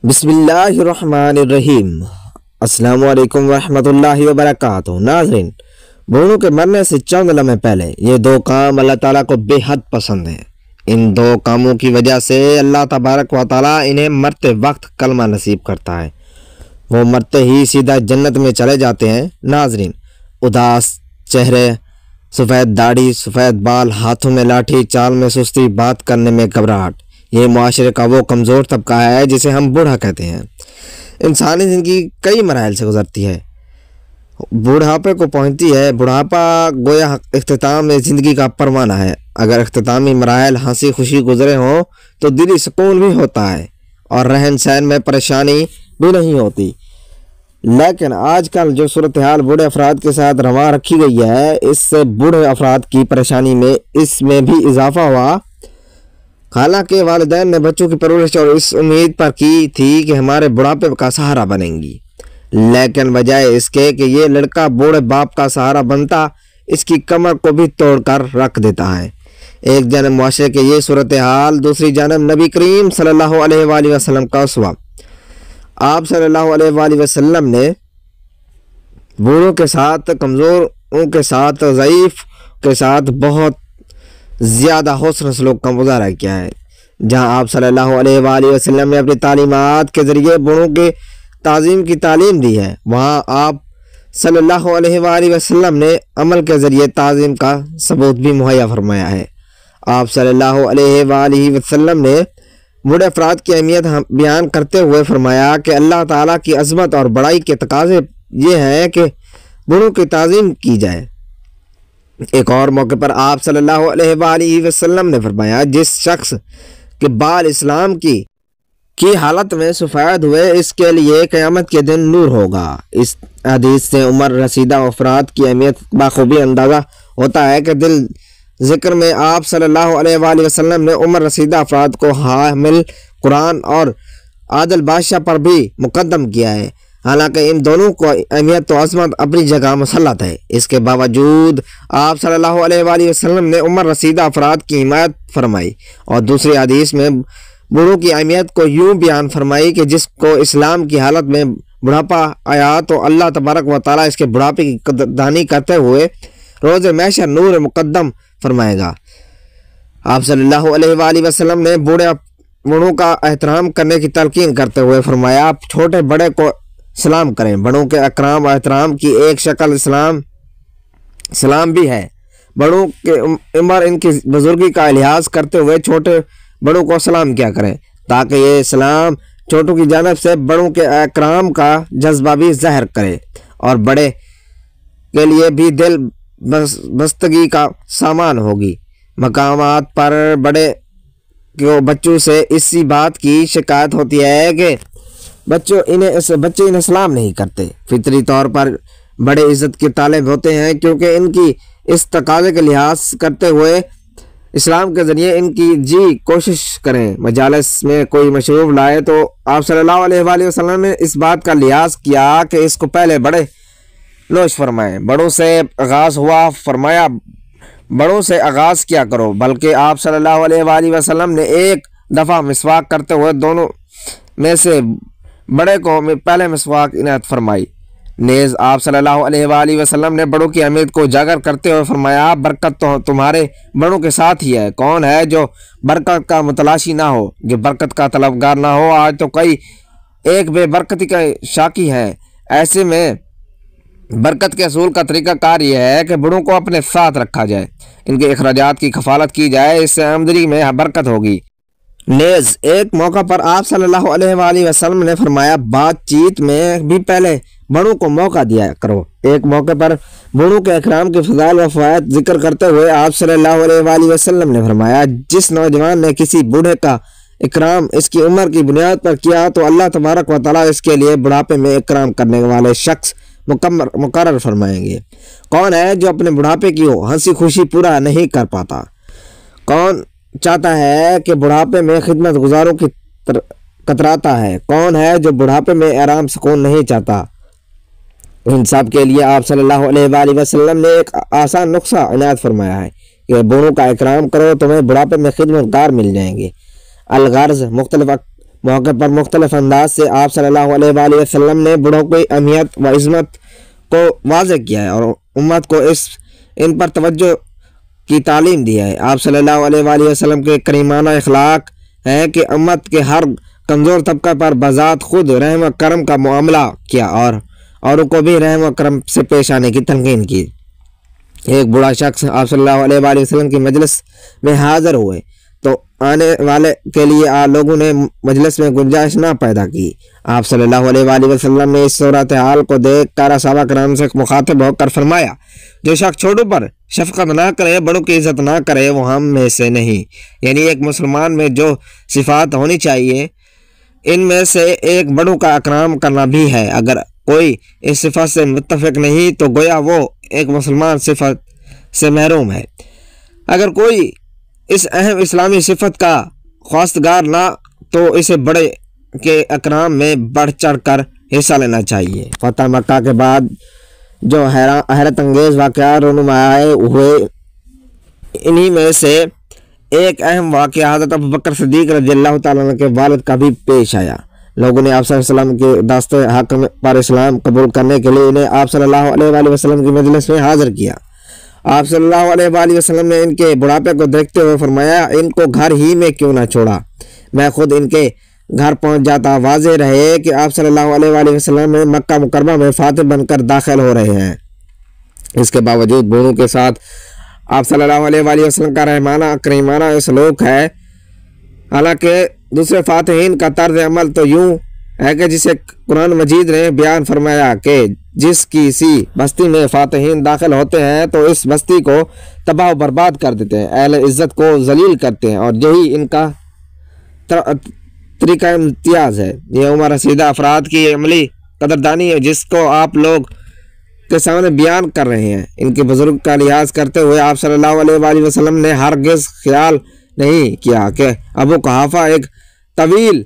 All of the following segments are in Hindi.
बिस्मिल्लाहिर्रहमानिर्रहीम। अस्सलामु अलैकुम रहमतुल्लाहि व बरकातुहू। नाज़रीन, बूढ़ों के मरने से चंद लम्हे पहले ये दो काम अल्लाह ताला को बेहद पसंद है। इन दो कामों की वजह से अल्लाह तबारक व ताला इन्हें मरते वक्त कलमा नसीब करता है। वो मरते ही सीधा जन्नत में चले जाते हैं। नाज़रीन, उदास चेहरे, सफ़ेद दाढ़ी, सफ़ेद बाल, हाथों में लाठी, चाल में सुस्ती, बात करने में घबराहट, ये मुआशरे का वो कमज़ोर तबका है जिसे हम बूढ़ा कहते हैं। इंसानी ज़िंदगी कई मराहल से गुजरती है, बुढ़ापे को पहुंचती है। बुढ़ापा गोया इख्तिताम ज़िंदगी का परवाना है। अगर इख्तितामी मराहल हंसी खुशी गुजरे हों तो दिली सुकून भी होता है और रहन सहन में परेशानी भी नहीं होती। लेकिन आजकल जो सूरत हाल बूढ़े अफराद के साथ रवा रखी गई है, इससे बूढ़े अफराद की परेशानी में इसमें भी इजाफा हुआ। हालांकि वालिदैन ने बच्चों की परवरिश और इस उम्मीद पर की थी कि हमारे बुढ़ापे का सहारा बनेंगी, लेकिन बजाय इसके कि ये लड़का बूढ़े बाप का सहारा बनता, इसकी कमर को भी तोड़कर रख देता है। एक जानब मुआशरे के ये सूरत हाल, दूसरी जानब नबी करीम सल्लल्लाहु अलैहि वसल्लम का उसवा। आप सल्लल्लाहु अलैहि वसल्लम ने बूढ़ों के साथ, कमज़ोरों के साथ, ज़ईफ़ के साथ बहुत ज़्यादा हुस्न सलूक का मुज़ाहरा किया है। जहाँ आप सल्लल्लाहु अलैहि वसल्लम ने अपनी तालीमात के ज़रिए बूढ़ों के ताज़ीम की तालीम दी है, वहाँ आप सल्लल्लाहु अलैहि वसल्लम ने अमल के ज़रिए ताज़ीम का सबूत भी मुहैया फरमाया है। आप सल्लल्लाहु अलैहि वसल्लम ने बूढ़े अफराद की अहमियत बयान करते हुए फरमाया कि अल्लाह ताला की अज़मत और बड़ाई के तकाज़े ये हैं कि बूढ़ों की ताज़ीम की जाए। एक और मौके पर आप सल्लल्लाहु अलैहि वसल्लम ने फरमाया, जिस शख्स के बाल इस्लाम की हालत में सफ़ेद हुए, इसके लिए क़यामत के दिन नूर होगा। इस हदीस से उम्र रसीदा अफराद की अहमियत बाखूबी अंदाज़ा होता है कि दिल ज़िक्र में आप सल्लल्लाहु अलैहि वसल्लम ने उम्र रसीदा अफराद को हामिल कुरान और आदिल बादशाह पर भी मुकद्दम किया है। हालांकि इन दोनों को अहमियत तो अज़मत अपनी जगह मुसल्लत है, इसके बावजूद आप सल्लल्लाहु अलैहि वसल्लम ने उम्र रसीदा अफराद की हिमायत फरमाई और दूसरी हदीस में बूढ़ों की अहमियत को यूँ बयान फरमाई कि जिसको इस्लाम की हालत में बुढ़ापा आया तो अल्लाह तबारक व तआला इसके बुढ़ापे की कदरदानी करते हुए रोज़ महशर नूर मुकद्दम फरमाएगा। आप सल्लल्लाहु अलैहि वसल्लम ने बूढ़ों का एहतराम करने की तलकीन करते हुए फरमाया, आप छोटे बड़े को सलाम करें। बड़ों के अकराम एहतराम की एक शक्ल सलाम भी है। बड़ों के उम्र इनकी बुजुर्गी का लिहाज करते हुए छोटे बड़ों को सलाम किया करें, ताकि ये सलाम छोटों की जानब से बड़ों के अकराम का जज्बा भी ज़ाहिर करे और बड़े के लिए भी दिल बस्तगी का सामान होगी। मकामात पर बड़े को बच्चों से इसी बात की शिकायत होती है कि बच्चे इन्हें सलाम नहीं करते। फितरी तौर पर बड़े इज़्ज़त के तालिब होते हैं, क्योंकि इनकी इस तकाज़े के लिहाज करते हुए इस्लाम के ज़रिए इनकी कोशिश करें। मजालिस में कोई मशरूब लाए तो आप सल्लल्लाहु अलैहि वसल्लम ने इस बात का लिहाज किया कि इसको पहले बड़े नोश फरमाएँ। बड़ों से आगाज़ हुआ, फरमाया बड़ों से आगाज़ किया करो। बल्कि आप सल्लल्लाहु अलैहि वसल्लम ने एक दफ़ा मिसवाक करते हुए दोनों में से बड़े को पहले मिसवाक इनायत फरमाई। नेज़ आप सल्लल्लाहु अलैहि वसल्लम ने बड़ों की अहमियत को उजागर करते हुए फरमाया, बरकत तो तुम्हारे बड़ों के साथ ही है। कौन है जो बरकत का मुतलाशी ना हो, जो बरकत का तलबगार ना हो। आज तो कई एक बेबरकती का शाकी है। ऐसे में बरकत के असूल का तरीक़ाकार यह है कि बड़ों को अपने साथ रखा जाए, इनके अखराजात की कफालत की जाए, इससे आमदनी में बरकत होगी। नेज़ एक मौका पर आप सल्लल्लाहु अलैहि वसल्लम ने फरमाया, बातचीत में भी पहले बड़ों को मौका दिया करो। एक मौके पर बूढ़ों के इकराम के फ़ज़ाइल व फ़वाइद जिक्र करते हुए आप सल्लल्लाहु अलैहि वसल्लम ने फरमाया, जिस नौजवान ने किसी बूढ़े का इकराम इसकी उम्र की बुनियाद पर किया तो अल्लाह तबारक व तआला इसके लिए बुढ़ापे में इकराम करने वाले शख्स मुकर्रर फरमाएंगे। कौन है जो अपने बुढ़ापे की हंसी खुशी पूरा नहीं कर पाता? कौन चाहता है कि बुढ़ापे में खिदमत गुजारों की कतराता है? कौन है जो बुढ़ापे में आराम सुकून नहीं चाहता? इन सब के लिए आप सल्लल्लाहु अलैहि वसल्लम ने एक आसान नुस्खा इनायत फरमाया है कि बूढ़ों का इकराम करो, तुम्हें बुढ़ापे में खिदमतगार मिल जाएंगे। अलगर्ज मुख्तलिफ मौके पर मुख्तलिफ अंदाज से आप सल्लल्लाहु अलैहि वसल्लम ने बूढ़ों की अहमियत व इज़्ज़त को वाज़ेह किया है और उम्मत को इन पर तवज्जो की तालीम दी है। आप सल्लल्लाहु अलैहि वसल्लम के करीमाना अखलाक है कि उम्मत के हर कमज़ोर तबका पर बज़ात खुद रहम व करम का मामला किया और औरों को भी रहम व करम से पेश आने की तलकीन की। एक बूढ़ा शख्स आप सल्लल्लाहु अलैहि वसल्लम की मजलिस में हाज़िर हुए तो आने वाले के लिए लोगों ने मजलिस में गुंजाइश ना पैदा की। आप सल्लल्लाहु अलैहि वसल्लम ने इस सूरत हाल को देख कर सहाबा कराम से मुखातिब होकर फरमाया, जो शख्स छोटों पर शफकत ना करे, बड़ों की इज्जत ना करे, वो हम में से नहीं। यानी एक मुसलमान में जो सिफात होनी चाहिए इनमें से एक बड़ों का इकराम करना भी है। अगर कोई इस सिफत से मुत्तफिक नहीं तो गोया वो एक मुसलमान सिफत से महरूम है। अगर कोई इस अहम इस्लामी सिफत का ख्वास्तगार ना तो इसे बड़े के इकराम में बढ़ चढ़ कर हिस्सा लेना चाहिए। फतह मक्का के बाद जो हैरत अंगेज़ वाक़या रुनुमाए हुए, इन्हीं में से एक अहम वाक़या हज़रत अबू बकर सिद्दीक़ रज़ियल्लाहु ताला अन्हु के वालिद का भी पेश आया। लोगों ने आप सल्लल्लाहु अलैहि वसल्लम के दास्ते हक पर इस्लाम कबूल करने के लिए इन्हें आप सल्लल्लाहु अलैहि वसल्लम की मजलिस में हाज़िर किया। आप सल्लल्लाहु अलैहि वसल्लम ने इनके बुढ़ापे को देखते हुए फरमाया, इनको घर ही में क्यों ना छोड़ा, मैं खुद इनके घर पहुंच जाता। वाज़ेह रहे कि आप सल्लल्लाहु अलैहि वसल्लम में मक्का मुकर्रमा में फातिह बनकर दाखिल हो रहे हैं। इसके बावजूद बूढ़ों के साथ आप सल्लल्लाहु अलैहि वसल्लम का रहमाना करीमाना सलूक है। हालांकि दूसरे फातिहीन का तर्ज अमल तो यूं है कि जिसे कुरान मजीद ने बयान फरमाया कि जिस किसी बस्ती में फातिहीन दाखिल होते हैं तो इस बस्ती को तबाह बर्बाद कर देते हैं, अहले इज़्ज़त को जलील करते हैं, और यही इनका तरीका इम्तियाज़ है। यह उम्र रसीदा अफराद की अमली कदरदानी है जिसको आप लोग के सामने बयान कर रहे हैं। इनके बुजुर्ग का लिहाज करते हुए आप सल्लल्लाहु अलैहि वसल्लम ने हरगिज़ ख्याल नहीं किया कि अबू कुहाफा एक तवील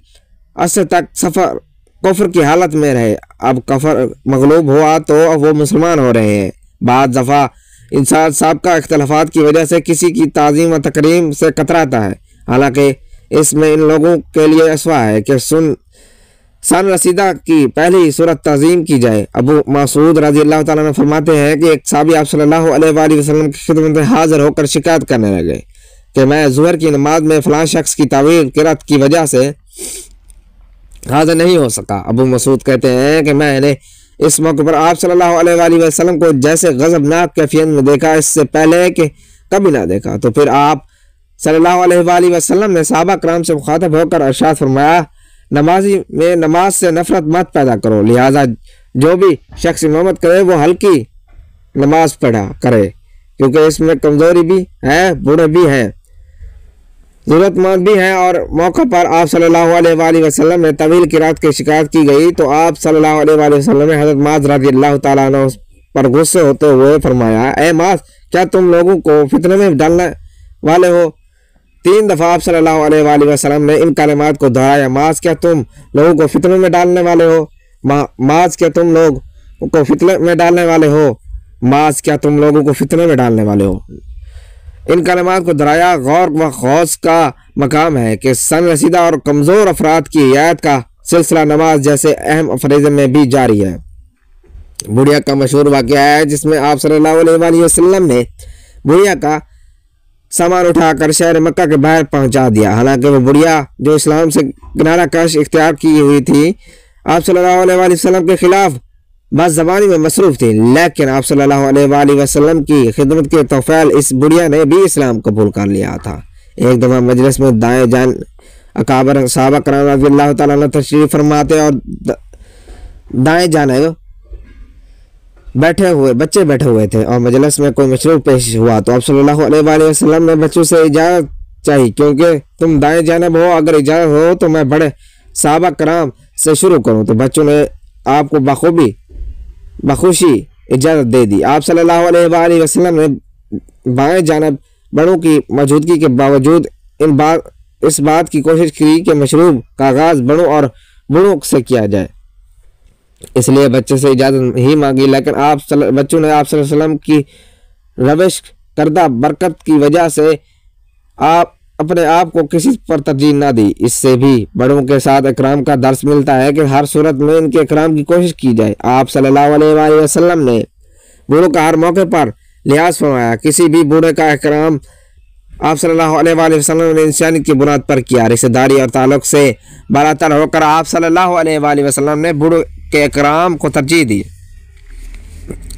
अरसे तक सफ़र कुफ्र की हालत में रहे। अब कफर मगलूब हुआ तो वो मुसलमान हो रहे हैं। बाद दफ़ा इंसान साबका इख्तलाफात की वजह से किसी की ताज़ीम व तकरीम से कतराता है। हालांकि इसमें इन लोगों के लिए असवा है कि सन रसीदा की पहली सूरत तज़ीम की जाए। अबू मसूद रज़ियल्लाहु ताला अन्हु फरमाते हैं कि एक साहबी आप सल्लल्लाहु अलैहि वसल्लम की खिदमत में हाजिर होकर शिकायत करने लगे कि मैं ज़ुहर की नमाज में फ़लाँ शख्स की तावील किरात की वजह से हाजिर नहीं हो सका। अबू मसूद कहते हैं कि मैंने इस मौके पर आप सल्लल्लाहु अलैहि वसल्लम को जैसे गज़बनाक कैफियत में देखा, इससे पहले कि कभी ना देखा। तो फिर आप सल्लल्लाहु अलैहि वसल्लम ने सहाबा कराम से मुखातिब होकर इरशाद फरमाया, नमाजी में नमाज से नफरत मत पैदा करो, लिहाजा जो भी शख्स इमामत करे वो हल्की नमाज पढ़ा करे, क्योंकि इसमें कमज़ोरी भी है, बूढ़े भी हैं, ज़रूरतमंद भी हैं। और मौका पर आप सल्लल्लाहु अलैहि वसल्लम में तवील किरात की शिकायत की गई तो आप सल्लल्लाहु अलैहि वसल्लम ने हज़रत माज़ रज़ियल्लाहु ताला अन्हु पर गुस्से होते हुए फरमाया, ए माज़, क्या तुम लोगों को फितने में डालने वाले हो? 3 दफ़ा आप सल्लल्लाहु अलैहि वसल्लम ने इन कलिमात को दोहराया, माज़, क्या तुम लोगों को फितने में डालने वाले हो? माज़, क्या तुम लोग को फितने में डालने वाले हो? माज़, क्या तुम लोगों को फितने में डालने वाले हो? इन कलिमात को दोहराया। गौर व खौस का मकाम है कि सन रसीदा और कमज़ोर अफराद की हिदायत का सिलसिला नमाज जैसे अहम फरीज़े में भी जारी है। बुढ़िया का मशहूर वाक़या है जिसमें आप सल्लल्लाहु अलैहि वसल्लम ने बुढ़िया का सामान उठाकर शहर मक्का के बाहर पहुंचा दिया। हालांकि वो बुढ़िया जो इस्लाम से किनारा कश इख्तियार की हुई थी, आप सल्लल्लाहु अलैहि वसल्लम के खिलाफ बस ज़बानी में मसरूफ़ थी, लेकिन आप सल्लल्लाहु अलैहि वसल्लम की खिदमत के तौफ़ील इस बुढ़िया ने भी इस्लाम कबूल कर लिया था। एक दफ़ा मजलिस में दाएं जान अकाबर सहाबा कराम रज़ियल्लाहु ताला अन्हुम तशरीफ़ फरमाते और दाएं जानिब बच्चे बैठे हुए थे और मजलिस में कोई मशरूब पेश हुआ तो आप सल्लल्लाहु अलैहि वसल्लम ने बच्चों से इजाज़त चाहिए, क्योंकि तुम दाएं जानिब हो, अगर इजाज़त हो तो मैं बड़े सहाबा कराम से शुरू करूँ। तो बच्चों ने आपको बखुशी इजाज़त दे दी। आप सल्लल्लाहु अलैहि वसल्लम ने बाएं जानिब बड़ों की मौजूदगी के बावजूद इस बात की कोशिश की कि मशरूब का आगाज़ बड़ों और बूढ़ों से किया जाए, इसलिए बच्चे से इजाज़त ही मांगी। लेकिन बच्चों ने आप सल्लल्लाहु अलैहि वसल्लम की रविश करदा बरकत की वजह से आप अपने आप को किसी पर तरजीह ना दी। इससे भी बड़ों के साथ इकराम का दर्स मिलता है कि हर सूरत में इनके इकराम की कोशिश की जाए। आप सल्लल्लाहु अलैहि वसल्लम ने बूढ़ों का हर मौके पर लिहाज फरमाया। किसी भी बूढ़े का इकराम आप सल्लल्लाहु अलैहि वसल्लम ने इंसानियत की बुनियाद पर किया। रिश्तेदारी और ताल्लुक से बालातर होकर आप सल्लल्लाहु अलैहि वसल्लम ने बूढ़ों के इकराम को तरजीह दी।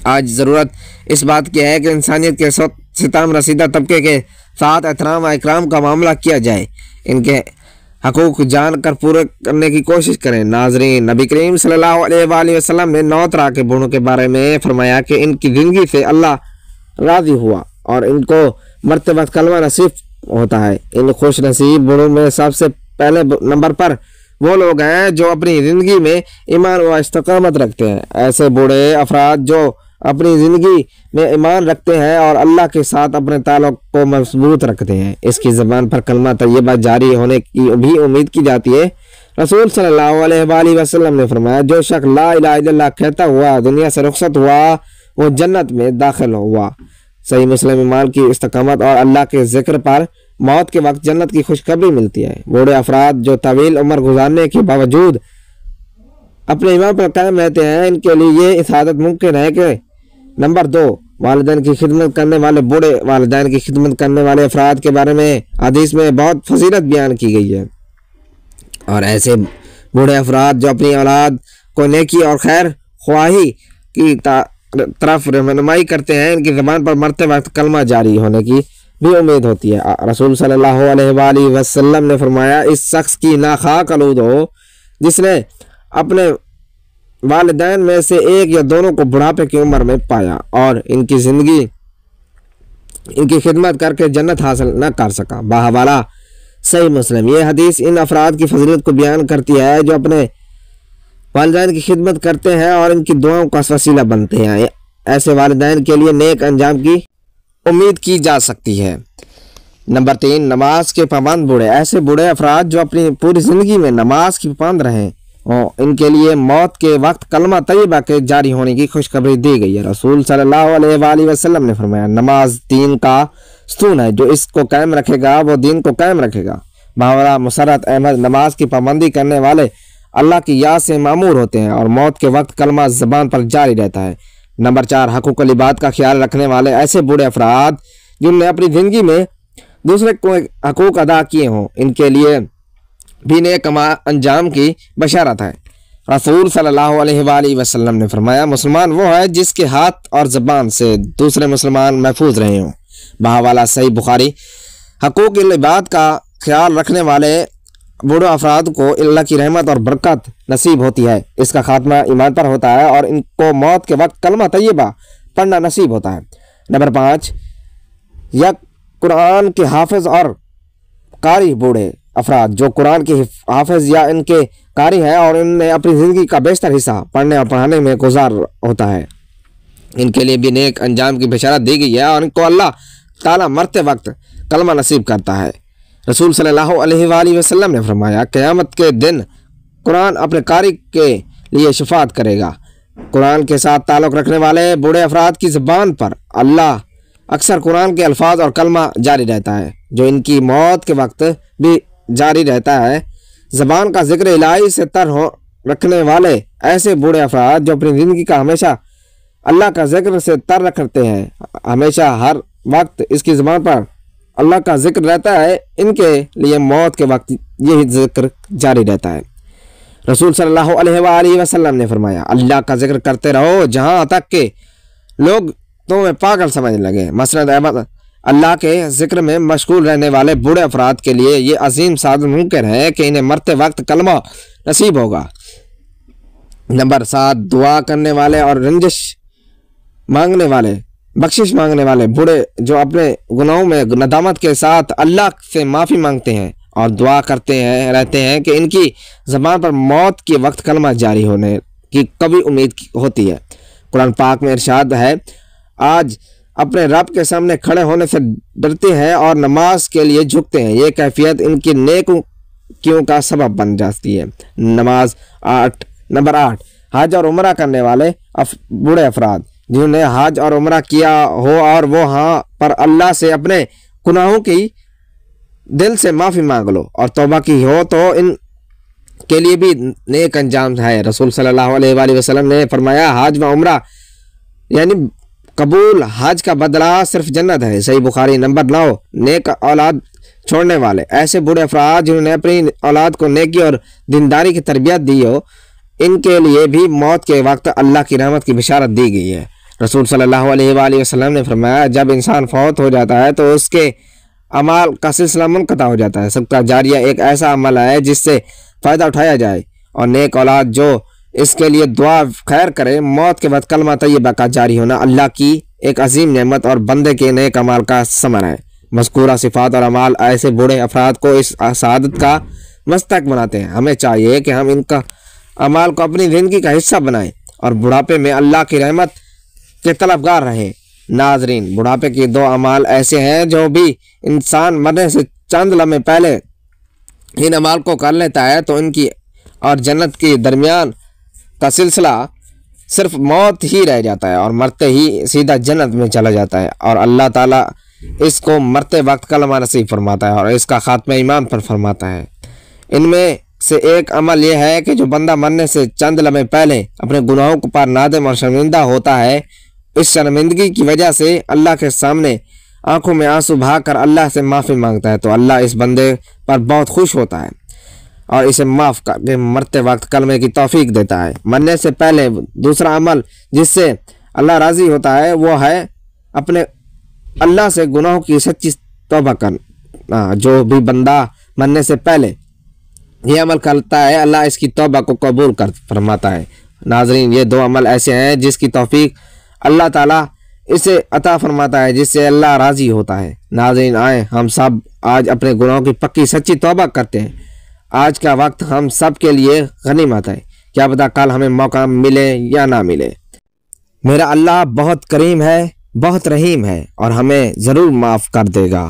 आज ज़रूरत इस बात की है कि इंसानियत के सितम रसीदा तबके के साथ एहतराम और इकराम का मामला किया जाए। इनके हकूक़ जानकर पूरे करने की कोशिश करें। नाज़रीन, नबी करीम सल्लल्लाहु अलैहि वसल्लम ने 9 तरह के बूढ़ों के बारे में फरमाया कि इनकी ज़िंदगी से अल्लाह राज़ी हुआ और इनको मरते वक्त कलमा नसीब होता है। इन खुश नसीब बूढ़ों में सबसे पहले नंबर पर वो लोग हैं जो अपनी ज़िंदगी में ईमान व इस्तिकामत रखते हैं। ऐसे बूढ़े अफराद जो अपनी ज़िंदगी में ईमान रखते हैं और अल्लाह के साथ अपने ताल्लुक़ को मजबूत रखते हैं, इसकी ज़बान पर कलमा तैयबा जारी होने की भी उम्मीद की जाती है। रसूल सल्लल्लाहु अलैहि वसल्लम ने फरमाया, जो शख्स ला इलाहा इल्लल्लाह कहता हुआ दुनिया से रुखसत हुआ वो जन्नत में दाखिल हुआ। सही मुस्लिम ईमान की इस्तिकामत और अल्लाह के जिक्र पर मौत के वक्त जन्नत की खुशखबरी मिलती है। बूढ़े अफराद जो तवील उम्र गुजारने के बावजूद अपने ईमान पर कायम रहते हैं, इनके लिए ये इसादत मुमकिन है कि नंबर 2, वालिदैन की खिदमत करने वाले बूढ़े वालिदैन की खिदमत करने वाले अफराद के बारे में हदीस में बहुत फजीलत बयान की गई है। और ऐसे बूढ़े अफराद जो अपनी औलाद को नेकी और खैर ख्वाही की तरफ रहनुमाई करते हैं, इनकी ज़बान पर मरते वक्त कलमा जारी होने की भी उम्मीद होती है। रसूल सल्लल्लाहु अलैहि वसल्लम ने फरमाया, इस शख्स की नाखाक आलूद हो जिसने अपने वालिदैन में से एक या दोनों को बुढ़ापे की उम्र में पाया और इनकी ज़िंदगी इनकी खिदमत करके जन्नत हासिल न कर सका। बाहवाला सही मुस्लिम। ये हदीस इन अफराद की फजीलत को बयान करती है जो अपने वालिदैन की खिदमत करते हैं और इनकी दुआओं का वसीला बनते हैं। ऐसे वालिदैन के लिए नेक अंजाम की उम्मीद की जा सकती है। नंबर 3, नमाज के पाबंद बूढ़े। ऐसे बूढ़े अफराद जो अपनी पूरी ज़िंदगी में नमाज की पाबंद रहें और इनके लिए मौत के वक्त कलमा तैयबा के जारी होने की खुशखबरी दी गई है। रसूल सल्लल्लाहु अलैहि वसल्लम ने फरमाया, नमाज दीन का स्तून है, जो इसको कायम रखेगा वो दीन को कायम रखेगा। बावरा मुसरत अहमद, नमाज की पाबंदी करने वाले अल्लाह की याद से मामूर होते हैं और मौत के वक्त कलमा ज़बान पर जारी रहता है। नंबर 4, हकूक़ुल इबाद का ख्याल रखने वाले ऐसे बूढ़े अफराद जिनने अपनी ज़िंदगी में दूसरे को हकूक़ अदा किए हों, इनके लिए भी नेक अंजाम की बशारत है। रसूल सल्लल्लाहु अलैहि वसल्लम ने फरमाया, मुसलमान वो है जिसके हाथ और ज़बान से दूसरे मुसलमान महफूज रहे हों। बाहवाला सही बुखारी। हकूक़ुल इबाद का ख्याल रखने वाले बूढ़े अफराद को अल्लाह की रहमत और बरकत नसीब होती है। इसका खात्मा ईमान पर होता है और इनको मौत के वक्त कलमा तैयबा पढ़ना नसीब होता है। नंबर 5, या कुरान के हाफिज और कारी बूढ़े अफराद जो कुरान के हाफिज या इनके कारी हैं और इनने अपनी ज़िंदगी का बेशतर हिस्सा पढ़ने और पढ़ाने में गुजार होता है, इनके लिए भी नेक अंजाम की बशारत दी गई है और इनको अल्लाह ताला मरते वक्त कलमा नसीब करता है। रसूल सल्लल्लाहु अलैहि वसल्लम ने फरमाया, क़यामत के दिन कुरान अपने कारी के लिए शफाअत करेगा। कुरान के साथ ताल्लुक़ रखने वाले बूढ़े अफराद की ज़बान पर अल्लाह अक्सर कुरान के अल्फाज और कलमा जारी रहता है, जो इनकी मौत के वक्त भी जारी रहता है। ज़बान का जिक्र इलाही से तर हो रखने वाले ऐसे बूढ़े अफराद जो अपनी ज़िंदगी का हमेशा अल्लाह का जिक्र से तर रखते हैं, हमेशा हर वक्त इसकी ज़बान पर अल्लाह का जिक्र रहता है, इनके लिए मौत के वक्त यही जिक्र जारी रहता है। रसूल सल्लल्लाहु अलैहि वसल्लम ने फरमाया, अल्लाह का जिक्र करते रहो जहाँ तक के लोग तुम्हें पागल समझने लगे। मसनद अहमद। अल्लाह के जिक्र में मशगूल रहने वाले बूढ़े अफराद के लिए ये अजीम साधन मुमकिन है कि इन्हें मरते वक्त कलमा नसीब होगा। नंबर 7, दुआ करने वाले और रंजिश मांगने वाले बख्शिश मांगने वाले बूढ़े जो अपने गुनाहों में नदामत के साथ अल्लाह से माफ़ी मांगते हैं और दुआ करते हैं रहते हैं कि इनकी ज़बान पर मौत के वक्त कलमा जारी होने की कभी उम्मीद होती है। कुरान पाक में इरशाद है, आज अपने रब के सामने खड़े होने से डरते हैं और नमाज के लिए झुकते हैं। ये कैफियत इनकी नेकियों का सबब बन जाती है। नंबर 8, हज और उम्रा करने वाले बूढ़े अफराद जिन्होंने हज और उम्रा किया हो और वो हाँ पर अल्लाह से अपने गुनाहों की दिल से माफ़ी मांग लो और तौबा की हो तो इन के लिए भी नेक अंजाम है। रसूल सल्लल्लाहु अलैहि वसल्लम ने फरमाया, हज व उम्रा यानी कबूल हज का बदला सिर्फ जन्नत है। सही बुखारी। नंबर 9, नेक औलाद छोड़ने वाले। ऐसे बूढ़े अफराद जिन्होंने अपनी औलाद को नेकी और दीनदारी की तरबियत दी हो, इनके लिए भी मौत के वक्त अल्लाह की रहमत की बिशारत दी गई है। रसूल सल्लल्लाहु अलैहि वसल्लम ने फरमाया, जब इंसान फौत हो जाता है तो उसके अमाल का सिलसिला मुनक़ता हो जाता है। सदका जारिया एक ऐसा अमल है जिससे फ़ायदा उठाया जाए और नेक औलाद जो इसके लिए दुआ खैर करे। मौत के बाद कलमा तैयबा का जारी होना अल्लाह की एक अजीम नेमत और बंदे के नेक अमाल का समर है। मज़कूरा सिफ़ात और अमाल ऐसे बूढ़े अफराद को इस सादत का मस्तक बनाते हैं। हमें चाहिए कि हम इनका अमाल को अपनी ज़िंदगी का हिस्सा बनाएं और बुढ़ापे में अल्लाह की रहमत के तलबगार रहें। नाजरीन, बुढ़ापे के 2 अमाल ऐसे हैं जो भी इंसान मरने से चंद लम्हे पहले इन अमाल को कर लेता है तो इनकी और जन्नत के दरमियान का सिलसिला सिर्फ मौत ही रह जाता है और मरते ही सीधा जन्नत में चला जाता है और अल्लाह ताला इसको मरते वक्त कलमा नसीब फरमाता है और इसका खात्मा ईमान पर फरमाता है। इनमें से एक अमल यह है कि जो बंदा मरने से चंद लम्हे पहले अपने गुनाहों पर नादिम और शर्मिंदा होता है, इस शर्मिंदगी की वजह से अल्लाह के सामने आंखों में आंसू बहाकर अल्लाह से माफ़ी मांगता है तो अल्लाह इस बंदे पर बहुत खुश होता है और इसे माफ़ करके मरते वक्त कलमे की तौफीक देता है। मरने से पहले दूसरा अमल जिससे अल्लाह राज़ी होता है वो है अपने अल्लाह से गुनाहों की सच्ची तौबा करना। जो भी बंदा मरने से पहले ये अमल करता है, अल्लाह इसकी तौबा को कबूल कर फरमाता है। नाजरीन, ये 2 अमल ऐसे हैं जिसकी तौफीक अल्लाह ताला इसे अता फरमाता है, जिससे अल्लाह राज़ी होता है। नाज़रीन, आए हम सब आज अपने गुनाहों की पक्की सच्ची तौबा करते हैं। आज का वक्त हम सब के लिए गनीमत है, क्या पता कल हमें मौका मिले या ना मिले। मेरा अल्लाह बहुत करीम है, बहुत रहीम है और हमें ज़रूर माफ़ कर देगा।